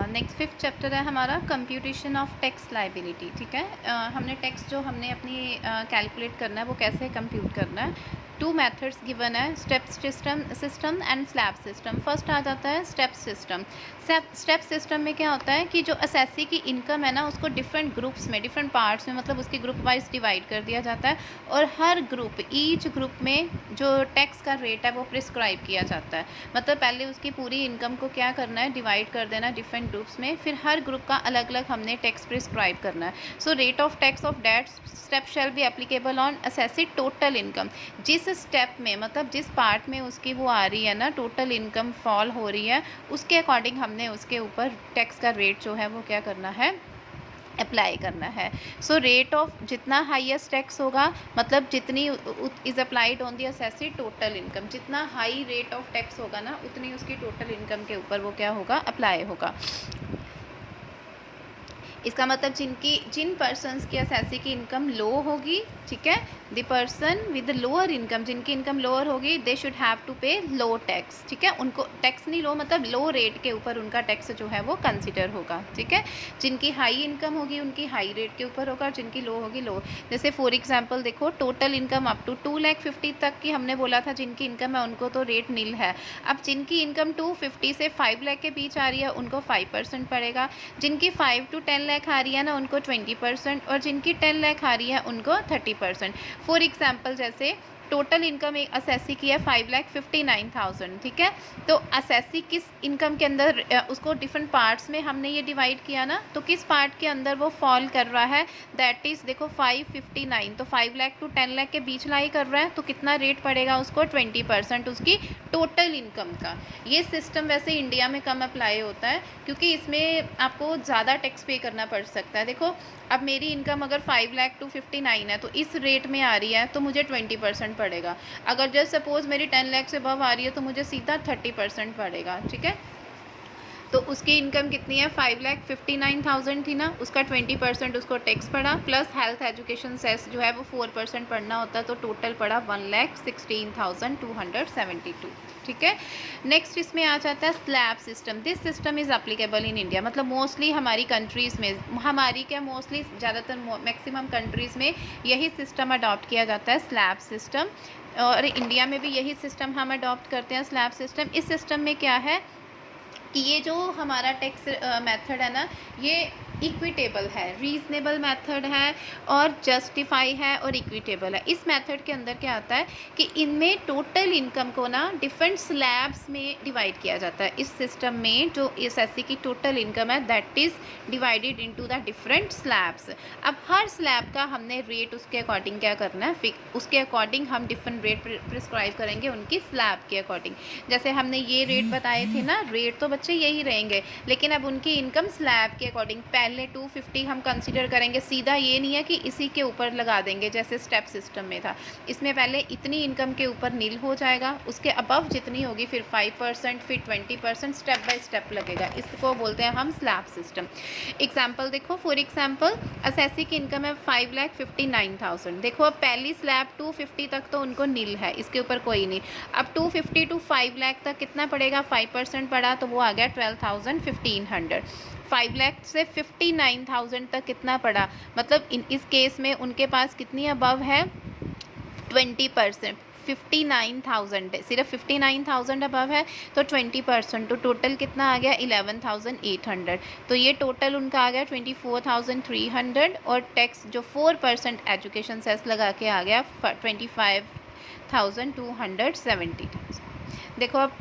Next fifth chapter है हमारा computation of tax liability. ठीक है, हमने टैक्स जो हमने अपनी कैलकुलेट करना है वो कैसे कंप्यूट करना है। टू मेथड्स गिवन है, step system and slab system. First आ जाता है स्टेप सिस्टम। स्टेप सिस्टम में क्या होता है कि जो असेसी की इनकम है ना उसको डिफरेंट ग्रुप्स में, डिफरेंट पार्ट्स में, मतलब उसकी ग्रुप वाइज डिवाइड कर दिया जाता है और हर ग्रुप, ईच ग्रुप में जो टैक्स का रेट है वो प्रिस्क्राइब किया जाता है। मतलब पहले उसकी पूरी इनकम को क्या करना है, डिवाइड कर देना डिफरेंट ग्रुप्स में, फिर हर ग्रुप का अलग अलग हमने टैक्स प्रिस्क्राइब करना है। So rate of tax of that step shall be applicable on assessee total income. जिस स्टेप में, मतलब जिस पार्ट में उसकी वो आ रही है ना, टोटल इनकम फॉल हो रही है, उसके अकॉर्डिंग हमने उसके ऊपर टैक्स का रेट जो है वो क्या करना है, अप्लाई करना है। सो रेट ऑफ जितना हाईएस्ट टैक्स होगा, मतलब जितनी is applied on the assessee total income, जितना हाई रेट ऑफ टैक्स होगा ना उतनी उसकी टोटल इनकम के ऊपर वो क्या होगा, अप्लाई होगा। इसका मतलब जिन पर्सनस की असेसी की इनकम लो होगी, ठीक है, the person with lower income, जिनकी इनकम लोअर होगी, दे शुड हैव टू पे लो टैक्स। ठीक है, उनको टैक्स नहीं लो, मतलब लो रेट के ऊपर उनका टैक्स जो है वो कंसिडर होगा। ठीक है, जिनकी हाई इनकम होगी उनकी हाई रेट के ऊपर होगा और जिनकी लो होगी लो। जैसे फॉर एग्जाम्पल देखो, टोटल इनकम अप टू 2,50,000 तक की हमने बोला था जिनकी इनकम है उनको तो रेट नील है। अब जिनकी इनकम 250 से 5 लाख के बीच आ रही है उनको 5% पड़ेगा। जिनकी 5 to 10 लाख आ रही है ना उनको 20% और जिनकी 10 लाख आ रही है उनको 30%। फॉर एग्जाम्पल जैसे टोटल इनकम एक असेसी की है 5,59,000। ठीक है, तो असेसी किस इनकम के अंदर उसको डिफरेंट पार्ट्स में हमने ये डिवाइड किया ना, तो किस पार्ट के अंदर वो फॉल कर रहा है, दैट इज़ देखो 559, तो 5 लाख to 10 लाख के बीच लाई कर रहा है, तो कितना रेट पड़ेगा उसको, 20% उसकी टोटल इनकम का। ये सिस्टम वैसे इंडिया में कम अप्लाई होता है क्योंकि इसमें आपको ज़्यादा टैक्स पे करना पड़ सकता है। देखो अब मेरी इनकम अगर 5 लाख to 59 है तो इस रेट में आ रही है तो मुझे 20% पड़ेगा। अगर जस्ट सपोज मेरी 10 लाख से अबव आ रही है तो मुझे सीधा 30% पड़ेगा। ठीक है, तो उसकी इनकम कितनी है, 5,59,000 थी ना, उसका 20% उसको टैक्स पड़ा, प्लस हेल्थ एजुकेशन सेस जो है वो 4% पड़ना होता है, तो टोटल पड़ा 1,16,272। ठीक है, नेक्स्ट इसमें आ जाता है slab system. This system is applicable in India, मतलब मोस्टली हमारी कंट्रीज़ में, हमारी क्या मोस्टली ज़्यादातर मैक्सिमम कंट्रीज़ में यही सिस्टम अडॉप्ट किया जाता है, स्लैब सिस्टम, और इंडिया में भी यही सिस्टम हम अडॉप्ट करते हैं, स्लैब सिस्टम। इस सिस्टम में क्या है कि ये जो हमारा टैक्स मेथड है ना ये इक्विटेबल है, रीजनेबल मेथड है और जस्टिफाई है और इक्विटेबल है। इस मेथड के अंदर क्या आता है कि इनमें टोटल इनकम को ना डिफरेंट स्लैब्स में डिवाइड किया जाता है। इस सिस्टम में जो एसएससी की टोटल इनकम है that is divided into the different slabs. अब हर स्लैब का हमने रेट उसके अकॉर्डिंग क्या करना है, उसके अकॉर्डिंग हम डिफरेंट रेट प्रिस्क्राइब करेंगे उनकी स्लैब के अकॉर्डिंग। जैसे हमने ये रेट बताए थे ना, रेट तो बच्चे यही रहेंगे लेकिन अब उनकी इनकम स्लैब के अकॉर्डिंग, पहले 250 हम कंसीडर करेंगे, सीधा ये नहीं है कि इसी के ऊपर लगा देंगे जैसे स्टेप सिस्टम में था। इसमें पहले इतनी इनकम के ऊपर नील हो जाएगा, उसके अबव जितनी होगी फिर 5%, फिर 20%, स्टेप बाय स्टेप लगेगा। इसको बोलते हैं हम स्लैब सिस्टम। एग्जाम्पल देखो, फॉर एग्जाम्पल असेसी की इनकम है 5,59,000। देखो अब पहली स्लैब 250 तक तो उनको नील है, इसके ऊपर कोई नहीं। अब 250 to 5 लाख तक कितना पड़ेगा, 5% पड़ा तो वो आ गया 12,1500। 5 लाख से 59,000 तक कितना पड़ा, मतलब इस केस में उनके पास कितनी अबव है, 20%। 59,000 सिर्फ 59,000 अबव है तो 20%, तो टोटल कितना आ गया 11,800। तो ये टोटल उनका आ गया 24,300 और टैक्स जो 4% एजुकेशन सेस लगा के आ गया 25,270। देखो अब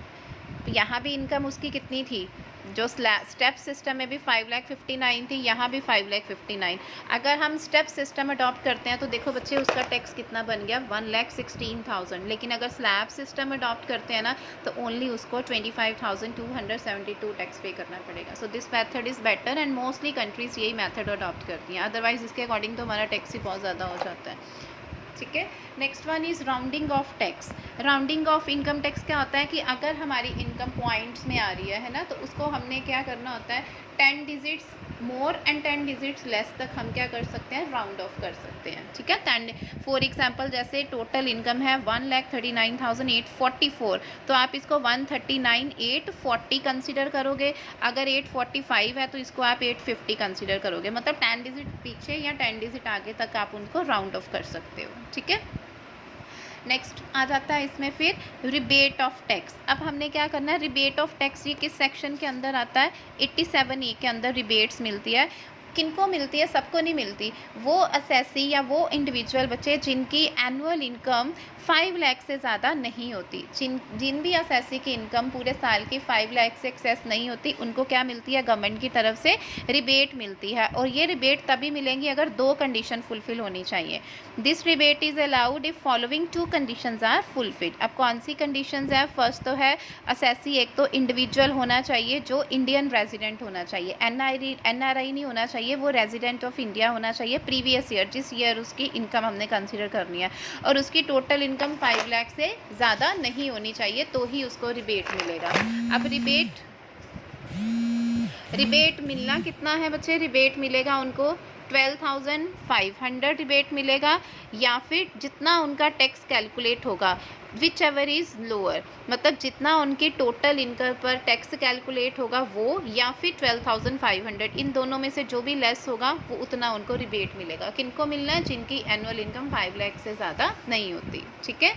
यहाँ भी इनकम उसकी कितनी थी, जो स्टेप सिस्टम में भी 5,59,000 थी, यहाँ भी 5,59,000। अगर हम स्टेप सिस्टम अडॉप्ट करते हैं तो देखो बच्चे उसका टैक्स कितना बन गया 1,16,000। लेकिन अगर स्लैब सिस्टम अडॉप्ट करते हैं ना तो ओनली उसको 25,272 टैक्स पे करना पड़ेगा। So this method is better and mostly countries यही मेथड अडॉप्ट करती हैं, अदरवाइज़ इसके अकॉर्डिंग तो हमारा टैक्स ही बहुत ज़्यादा हो जाता है। ठीक है, next one is rounding off tax. Rounding off income tax क्या होता है कि अगर हमारी इनकम पॉइंट्स में आ रही है ना, तो उसको हमने क्या करना होता है, 10 digits more and 10 digits less तक हम क्या कर सकते हैं, राउंड ऑफ कर सकते हैं, ठीक है। 10 फॉर एग्जांपल जैसे टोटल इनकम है 1,39,844, तो आप इसको 139,840 कंसिडर करोगे। अगर 845 है तो इसको आप 850 कंसिडर करोगे, मतलब 10 डिजिट पीछे या 10 डिजिट आगे तक आप उनको राउंड ऑफ कर सकते हो, ठीक है। नेक्स्ट आ जाता है इसमें फिर रिबेट ऑफ टैक्स। अब हमने क्या करना है, रिबेट ऑफ टैक्स ये किस सेक्शन के अंदर आता है, 87E के अंदर रिबेट्स मिलती है। किनको मिलती है, सबको नहीं मिलती। वो असेसी या वो इंडिविजुअल बच्चे जिनकी एनुअल इनकम 5 लाख से ज़्यादा नहीं होती, जिन भी असेसी की इनकम पूरे साल की 5 लाख से एक्सेस नहीं होती, उनको क्या मिलती है, गवर्नमेंट की तरफ से रिबेट मिलती है। और ये रिबेट तभी मिलेंगी अगर 2 कंडीशन फुलफिल होनी चाहिए। This rebate is allowed if following 2 conditions are fulfilled. अब कौन सी कंडीशंस है, फर्स्ट तो है असेसी एक तो इंडिविजुअल होना चाहिए जो इंडियन रेजिडेंट होना चाहिए, एनआरआई नहीं होना चाहिए, वो रेजिडेंट ऑफ इंडिया होना चाहिए प्रीवियस ईयर, जिस ईयर उसकी इनकम हमने कंसीडर करनी है, और उसकी टोटल इनकम 5 लाख से ज़्यादा नहीं होनी चाहिए, तो ही उसको रिबेट मिलेगा। अब रिबेट मिलना कितना है बच्चे, रिबेट मिलेगा उनको 12,500 रिबेट मिलेगा, या फिर जितना उनका टैक्स कैलकुलेट होगा, विच एवर इज़ लोअर, मतलब जितना उनकी टोटल इनकम पर टैक्स कैलकुलेट होगा वो, या फिर 12,500, इन दोनों में से जो भी लेस होगा वो उतना उनको रिबेट मिलेगा। किनको मिलना है, जिनकी एनुअल इनकम 5 लाख से ज़्यादा नहीं होती, ठीक है।